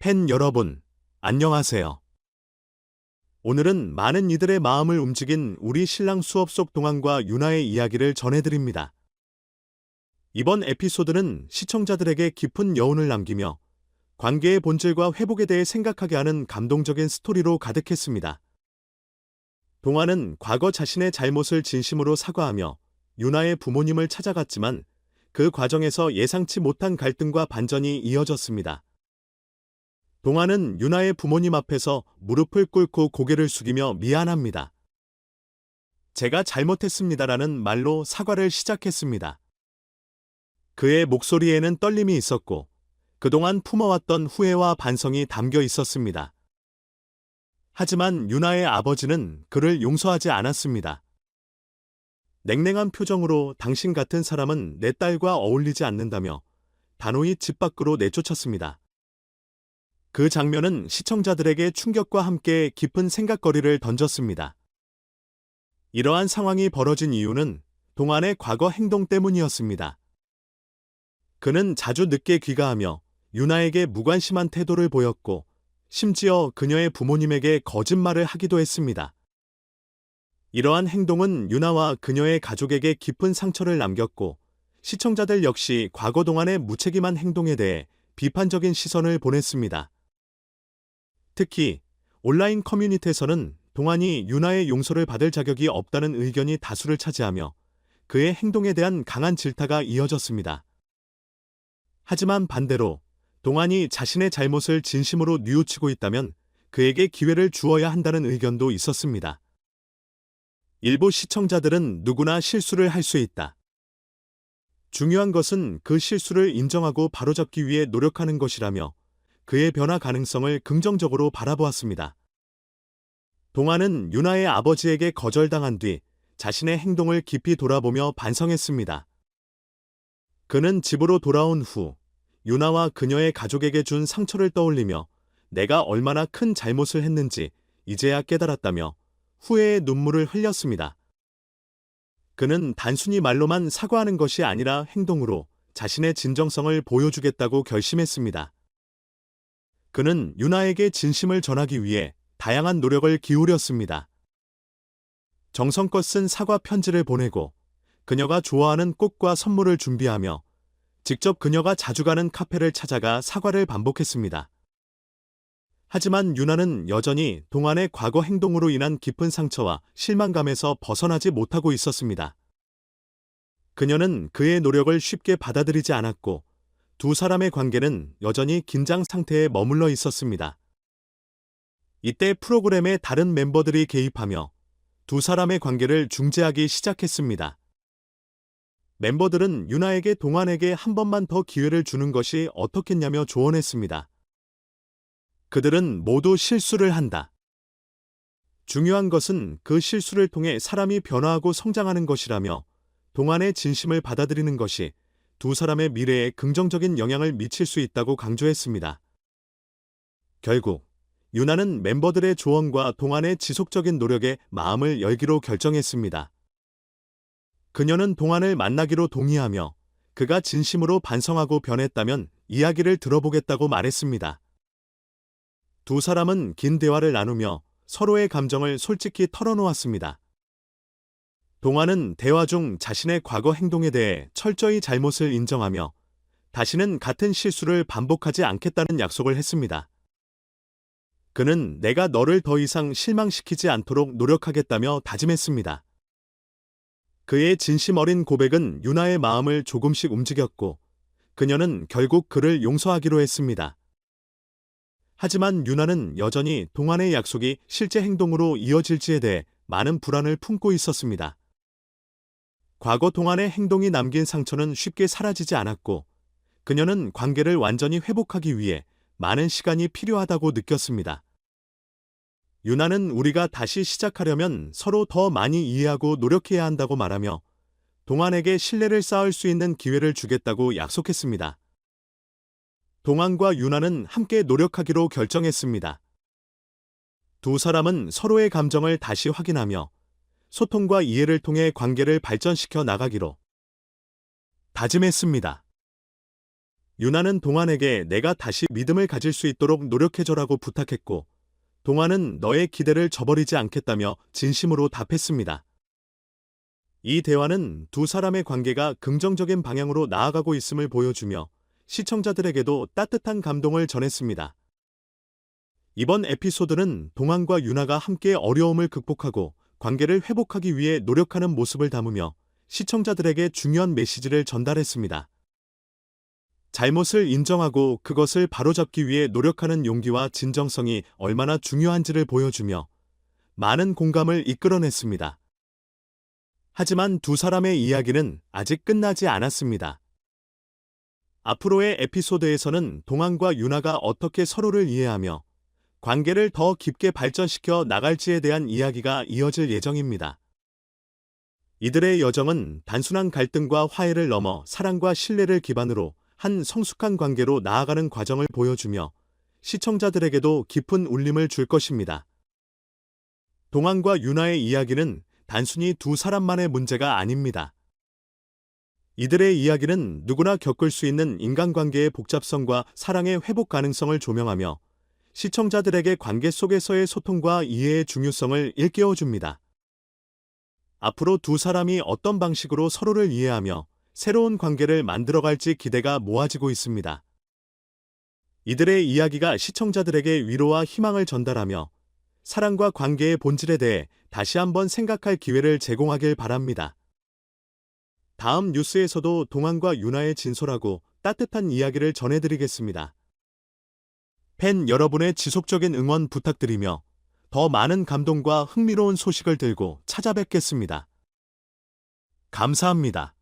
팬 여러분, 안녕하세요. 오늘은 많은 이들의 마음을 움직인 우리 신랑 수업 속 동안과 유나의 이야기를 전해드립니다. 이번 에피소드는 시청자들에게 깊은 여운을 남기며 관계의 본질과 회복에 대해 생각하게 하는 감동적인 스토리로 가득했습니다. 동화는 과거 자신의 잘못을 진심으로 사과하며 유나의 부모님을 찾아갔지만 그 과정에서 예상치 못한 갈등과 반전이 이어졌습니다. 동화는 유나의 부모님 앞에서 무릎을 꿇고 고개를 숙이며 미안합니다. 제가 잘못했습니다라는 말로 사과를 시작했습니다. 그의 목소리에는 떨림이 있었고 그동안 품어왔던 후회와 반성이 담겨 있었습니다. 하지만 유나의 아버지는 그를 용서하지 않았습니다. 냉랭한 표정으로 당신 같은 사람은 내 딸과 어울리지 않는다며 단호히 집 밖으로 내쫓았습니다. 그 장면은 시청자들에게 충격과 함께 깊은 생각거리를 던졌습니다. 이러한 상황이 벌어진 이유는 동안의 과거 행동 때문이었습니다. 그는 자주 늦게 귀가하며 유나에게 무관심한 태도를 보였고 심지어 그녀의 부모님에게 거짓말을 하기도 했습니다. 이러한 행동은 유나와 그녀의 가족에게 깊은 상처를 남겼고 시청자들 역시 과거 동안의 무책임한 행동에 대해 비판적인 시선을 보냈습니다. 특히 온라인 커뮤니티에서는 동안이 유나의 용서를 받을 자격이 없다는 의견이 다수를 차지하며 그의 행동에 대한 강한 질타가 이어졌습니다. 하지만 반대로 동안이 자신의 잘못을 진심으로 뉘우치고 있다면 그에게 기회를 주어야 한다는 의견도 있었습니다. 일부 시청자들은 누구나 실수를 할 수 있다. 중요한 것은 그 실수를 인정하고 바로잡기 위해 노력하는 것이라며 그의 변화 가능성을 긍정적으로 바라보았습니다. 동화는 유나의 아버지에게 거절당한 뒤 자신의 행동을 깊이 돌아보며 반성했습니다. 그는 집으로 돌아온 후 유나와 그녀의 가족에게 준 상처를 떠올리며 내가 얼마나 큰 잘못을 했는지 이제야 깨달았다며 후회의 눈물을 흘렸습니다. 그는 단순히 말로만 사과하는 것이 아니라 행동으로 자신의 진정성을 보여주겠다고 결심했습니다. 그는 유나에게 진심을 전하기 위해 다양한 노력을 기울였습니다. 정성껏 쓴 사과 편지를 보내고 그녀가 좋아하는 꽃과 선물을 준비하며 직접 그녀가 자주 가는 카페를 찾아가 사과를 반복했습니다. 하지만 유나는 여전히 동안의 과거 행동으로 인한 깊은 상처와 실망감에서 벗어나지 못하고 있었습니다. 그녀는 그의 노력을 쉽게 받아들이지 않았고 두 사람의 관계는 여전히 긴장 상태에 머물러 있었습니다. 이때 프로그램의 다른 멤버들이 개입하며 두 사람의 관계를 중재하기 시작했습니다. 멤버들은 유나에게 동안에게 한 번만 더 기회를 주는 것이 어떻겠냐며 조언했습니다. 그들은 모두 실수를 한다. 중요한 것은 그 실수를 통해 사람이 변화하고 성장하는 것이라며 동안의 진심을 받아들이는 것이 두 사람의 미래에 긍정적인 영향을 미칠 수 있다고 강조했습니다. 결국 유나는 멤버들의 조언과 동안의 지속적인 노력에 마음을 열기로 결정했습니다. 그녀는 동안을 만나기로 동의하며 그가 진심으로 반성하고 변했다면 이야기를 들어보겠다고 말했습니다. 두 사람은 긴 대화를 나누며 서로의 감정을 솔직히 털어놓았습니다. 동화는 대화 중 자신의 과거 행동에 대해 철저히 잘못을 인정하며 다시는 같은 실수를 반복하지 않겠다는 약속을 했습니다. 그는 내가 너를 더 이상 실망시키지 않도록 노력하겠다며 다짐했습니다. 그의 진심 어린 고백은 유나의 마음을 조금씩 움직였고 그녀는 결국 그를 용서하기로 했습니다. 하지만 유나는 여전히 동안의 약속이 실제 행동으로 이어질지에 대해 많은 불안을 품고 있었습니다. 과거 동안의 행동이 남긴 상처는 쉽게 사라지지 않았고 그녀는 관계를 완전히 회복하기 위해 많은 시간이 필요하다고 느꼈습니다. 유나는 우리가 다시 시작하려면 서로 더 많이 이해하고 노력해야 한다고 말하며 동안에게 신뢰를 쌓을 수 있는 기회를 주겠다고 약속했습니다. 동안과 유나는 함께 노력하기로 결정했습니다. 두 사람은 서로의 감정을 다시 확인하며 소통과 이해를 통해 관계를 발전시켜 나가기로 다짐했습니다. 유나는 동환에게 내가 다시 믿음을 가질 수 있도록 노력해줘라고 부탁했고, 동환은 너의 기대를 저버리지 않겠다며 진심으로 답했습니다. 이 대화는 두 사람의 관계가 긍정적인 방향으로 나아가고 있음을 보여주며 시청자들에게도 따뜻한 감동을 전했습니다. 이번 에피소드는 동환과 유나가 함께 어려움을 극복하고 관계를 회복하기 위해 노력하는 모습을 담으며 시청자들에게 중요한 메시지를 전달했습니다. 잘못을 인정하고 그것을 바로잡기 위해 노력하는 용기와 진정성이 얼마나 중요한지를 보여주며 많은 공감을 이끌어냈습니다. 하지만 두 사람의 이야기는 아직 끝나지 않았습니다. 앞으로의 에피소드에서는 동환과 유나가 어떻게 서로를 이해하며 관계를 더 깊게 발전시켜 나갈지에 대한 이야기가 이어질 예정입니다. 이들의 여정은 단순한 갈등과 화해를 넘어 사랑과 신뢰를 기반으로 한 성숙한 관계로 나아가는 과정을 보여주며 시청자들에게도 깊은 울림을 줄 것입니다. 동환과 유나의 이야기는 단순히 두 사람만의 문제가 아닙니다. 이들의 이야기는 누구나 겪을 수 있는 인간관계의 복잡성과 사랑의 회복 가능성을 조명하며 시청자들에게 관계 속에서의 소통과 이해의 중요성을 일깨워줍니다. 앞으로 두 사람이 어떤 방식으로 서로를 이해하며 새로운 관계를 만들어갈지 기대가 모아지고 있습니다. 이들의 이야기가 시청자들에게 위로와 희망을 전달하며 사랑과 관계의 본질에 대해 다시 한번 생각할 기회를 제공하길 바랍니다. 다음 뉴스에서도 동환과 유나의 진솔하고 따뜻한 이야기를 전해드리겠습니다. 팬 여러분의 지속적인 응원 부탁드리며 더 많은 감동과 흥미로운 소식을 들고 찾아뵙겠습니다. 감사합니다.